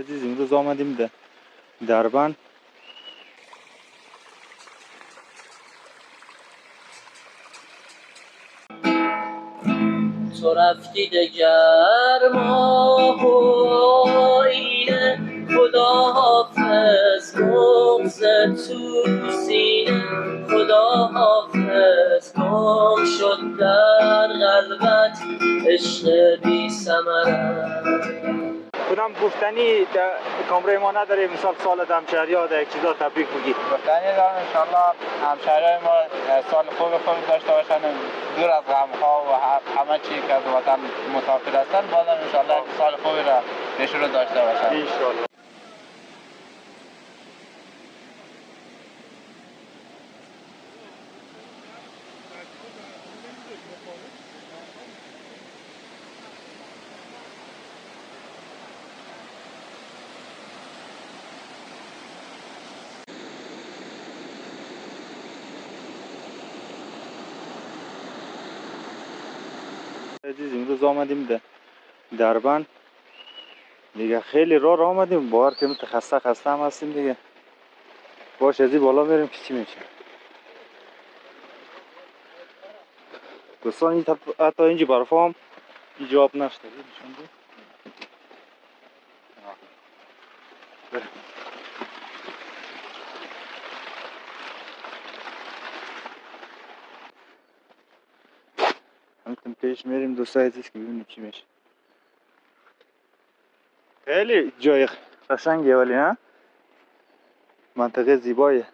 عزیز امروز آمدیم دربند. تو رفتی دگر ماه و آینه، خدا حافظ بغض تو سینه، خدا حافظ گم شد در قلبت عشق بی ثمرت. کدام گفتنی در کامرای ما نداره مثال سال همشهری ها در یک چیزا تبریک بگید؟ گفتنی دارم انشالله همشهری ما سال خوب داشته باشن، دور از غم ها و همه چی که از وطن مسافر هستن، بازم انشالله سال خوبی را بهشون رو داشته باشن انشالله. عزیز امروز آمدیم دربند دیگه. خیلی راه آمدیم، باور کنید خسته هم هستیم دیگه. باش از این بالا بریم که چی میشه. دوستان حتی اینجا برف هم جواب نشده نشون ده. بریم. همین پیش میریم دوستان عزیز که ببینیم چی میشه. خیلی جای قشنگه ولی نه منطقه زیبایه.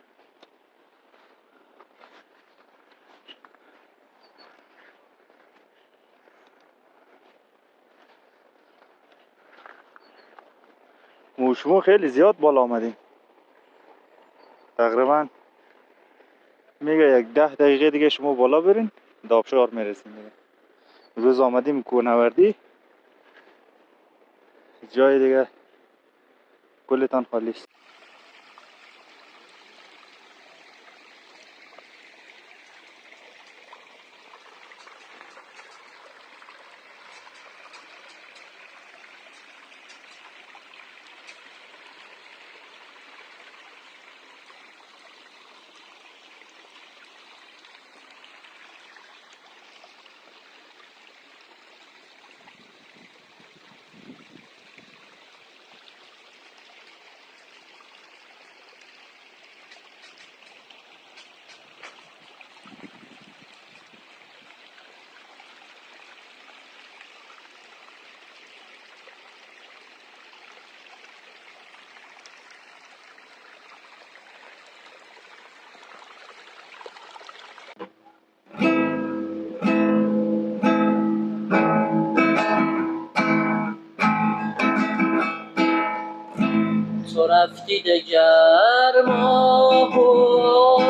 شما خیلی زیاد بالا آمدیم، تقریبا میگه یک 10 دقیقه دیگه شما بالا برین دابشار میرسیم دیگه. روز آمدیم کوهنوردی، جای دیگه کلتان خالی است. تو رفتی دگر ماه و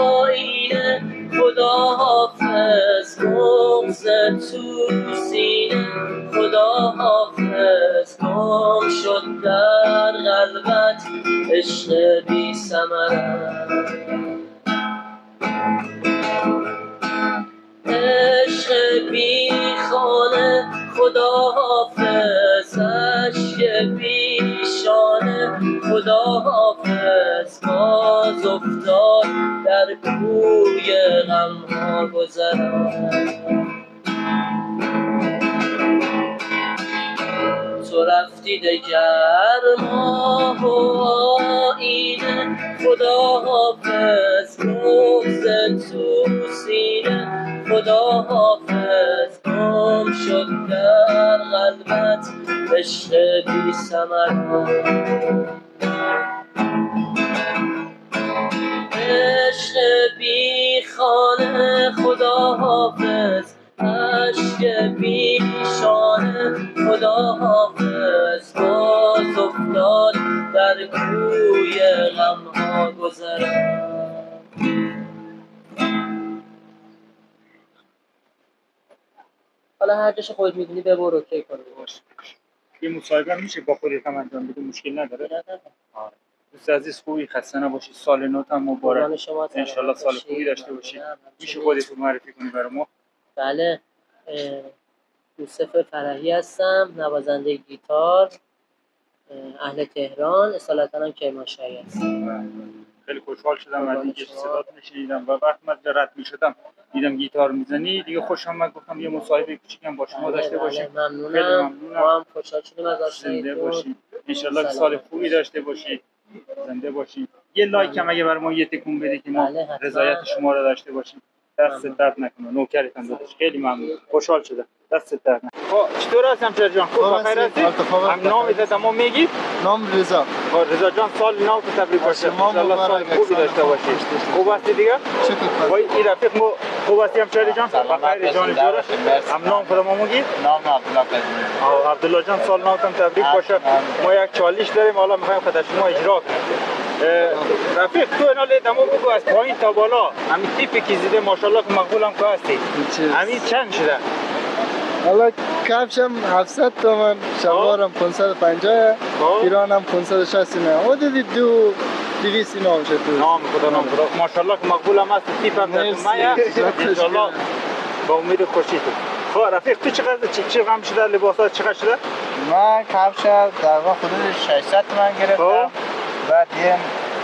آینه، خدا حافظ بغض تو سینه، خدا حافظ گم شد در قلبت عشق بی ثمرت. عشق بی خانه خدا حافظ، عشق بی شانه خدا حافظ، باز افتاد در کوی غم ها گذرد. تو رفتی دگر ماه و آینه، خدا حافظ بغض تو سینه، خدا حافظ گم شد در قلبت عشق بی ثمرت. عشق بی خانه خدا حافظ، عشق بی شانه خدا حافظ، باز افتاد در کوی غم ها گذرد. حالا هر جاشو خودت میدونی ببر اوکی کن. یه مصاحبه میشه با خودت هم انجام بدی، مشکل نداره. دوست عزیز خوبی، خسته نباشید، سال نوت هم مبارک، انشالله سال خوبی داشته باشید. میشه خودت معرفی کنی برای ما؟ بله، یوسف فرحی هستم، نوازنده گیتار. اهل تهران، اصالتا هم کرمانشاهی است. خیلی خوشحال شدم از اینکه صدات نشنیدم و وقت من رد میشدم دیدم گیتار میزنی دیگه خوشم اومد گفتم یه مصاحبه کوچیکم با شما داشته باشیم. خیلی ممنونم. ما هم خوشحال شدیم از زنده آشناییتون. باشید. انشالله که سال خوبی داشته باشید. زنده باشید. یه لایک هم اگه برای ما یه تکون بده که ما رضایت شما رو داشته باشیم. دست درد نکنه. نوکرتم داداش. خیلی ممنون. خوشحال شدم. دست درد نکنه. خب چطور هستم شهر جان؟ خوب بخیر هستی؟ هم نام تمام میگی؟ نام رضا. رضا جان سال نو تو تبریک باشه. انشالله سال خوبی داشته باشید. خوب هستی دیگه؟ شکر. وای این رفیق مو خوب هستی هم شهر جان؟ بخیر جان جوره. هم نام خودم میگی؟ نام عبدالله قدیمی. عبدالله جان سال نو تم تبریک باشه. ما یک چالش داریم حالا میخوایم خدمت شما اجرا کنیم. رفیق تو اینا دمو بگو از پایین تا بالا همین تیپی که زیده ماشاءالله که مقبول هم که هستی. همین چند شده؟ حالا کفشم 700 تومن، شلوارم 550، پیرانم 560 نه. حدود 200 اینا میشه تو. نام خدا نام خدا. ماشاءالله که مقبول هم هست. تیپ هم در مایه. انشالله با امید خوشی تو. خب رفیق تو چقدر هم شده لباسات چقدر شده؟ من کفش در واقع حدود 600 تومن گرفتم. بعد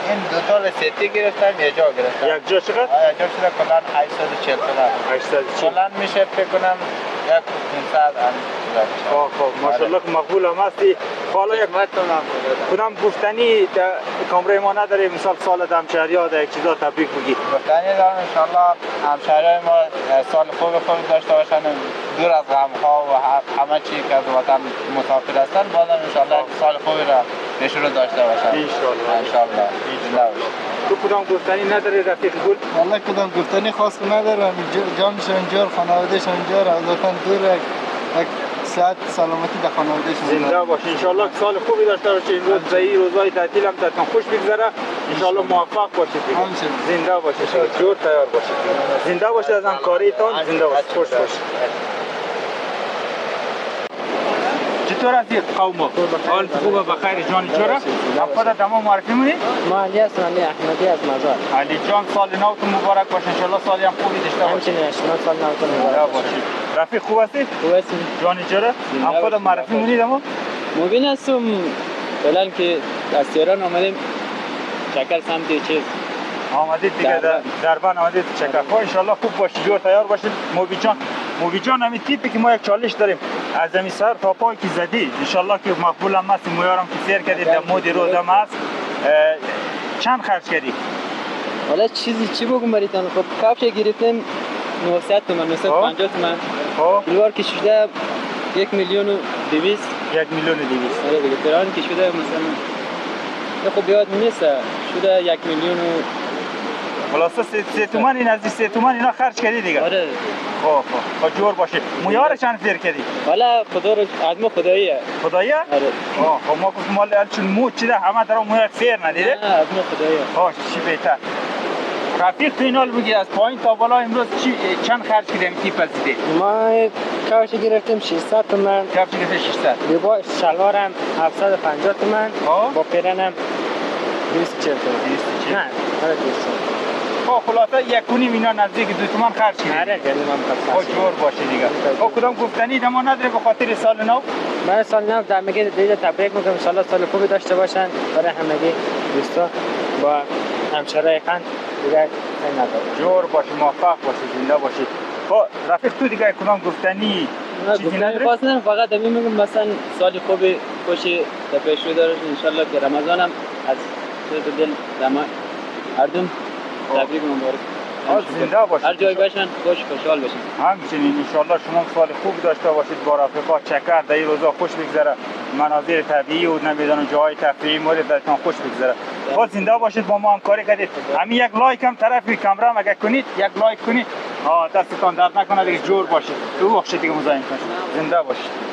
این دو تا ستی گرفتم یه جا گرفتم. یک جا چقدر؟ یک جا شده کلان 840 تومن. 840. کلان میشه فکر کنم یک 500 خب ماشاءالله که مقبول هم هستی. حالا یک کدام گفتنی کامرای ما نداره مثال سال همشهری ها در یک چیزا تبریک بگی. گفتنی دارم انشالله همشهری ما سال خوب داشته باشن دور از غم ها و همه چی که از وطن مسافر هستن بازم انشالله سال خوبی را بهشون رو داشته باشن. انشالله. تو کدام گفتنی نداره رفیق گل؟ والله کدام گفتنی خاص ندارم. جانشون جور، خانوادهشون جور، از وطن دور، یک صحت سلامتی در خانوادهشون. زنده باش. انشالله سال خوبی داشته باشی. این روز زایی روزهای تعطیل هم تاتون خوش بگذره. انشالله موفق باشید. زنده باشید. جور تیار باشید. زنده باشید از همکاریتان. زنده باشید. خوش باشید. چطور هستی قوم؟ حال خوبه بخیر جان چرا؟ خودت تمام معرفی مونی؟ ما علی هستم، علی احمدی از مزار. علی جان سال نوتون مبارک باشه. انشالله سالی هم خوبی داشته باشید. همچنین شما سال نوتون مبارک باشه. رفیق خوب هستی؟ خوب هستی؟ جان چرا؟ هم خودت معرفی مونی دمو؟ مبین هستم فعلا که از تهران آمدیم شکر سمت چیز آمدید دیگه دربان آمدید چکر. خب انشالله خوب باشید جور تیار باشید. موبی جان همین تیپی که ما یک چالش داریم از همین سر تا پای که زدی انشالله که مقبول هم هست. مویارم که سیر کردید در مود روز هم هست. چند خرج کردی؟ حالا چی بگم بریتان. خب کفش گرفتیم 900 تومن 950 تومن. شلوار که شده 1,200,000. 1,200,000. آره دیگه پیران که شده مثلا خب یاد نیست شده 1,000,000 خلاصه 3 تومن این از 3 تومن اینا خرج کردی دیگه. آره. خب جور باشه. مویار چند سیر کردی؟ والا خدا رو ادمو خداییه. خداییه؟ آره. خب ما گفتم مال چون مو چیده همه در موی فیر ندیده؟ نه ادمو خداییه. چی بهتر. رفیق تو اینال بگی از پایین تا بالا امروز چند خرج کردیم تیپ پسیده؟ ما کفش گرفتیم 600 تومن. کفش گرفتیم 600. لباس شلوارم 750 تومن. با پیرانم 240 تومن. 240. نه، آره 240. خلاصه 1,5 اینا نزدیک 2 تومن خرج کردیم. آره کردیم هم خرج. جور باشه دیگه. کدام گفتنی دما نداره به خاطر سال نو؟ من سال نو در میگه دیگه تبریک میگم ان شاء الله سال خوبی داشته باشن برای همگی دوستا با همشهرای خان دیگه نداره. جور باشه موفق باشه زنده باشید. رفیق تو دیگه کدام گفتنی چیزی نداره؟ خواستم فقط همین میگم مثلا سال خوبی خوشی در پیش رو داره ان شاء الله که رمضان هم از دل دما هردوم تبریک مبارک. زنده باشید. هر جای باشن خوشحال باشین. همچنین ان شاء الله شما سال خوب داشته باشید با رفیقا چکر در این روزا خوش بگذره. مناظر طبیعی و نمیدونم جای تفریحی مورد براتون خوش بگذره. زنده باشید با ما همکاری کردید. همین یک لایک هم طرفی کامرا اگه کنید یک لایک کنید دستتان درد نکنه دیگه جور باشید. تو بخشید دیگه مزاحم کنید. زنده باشید.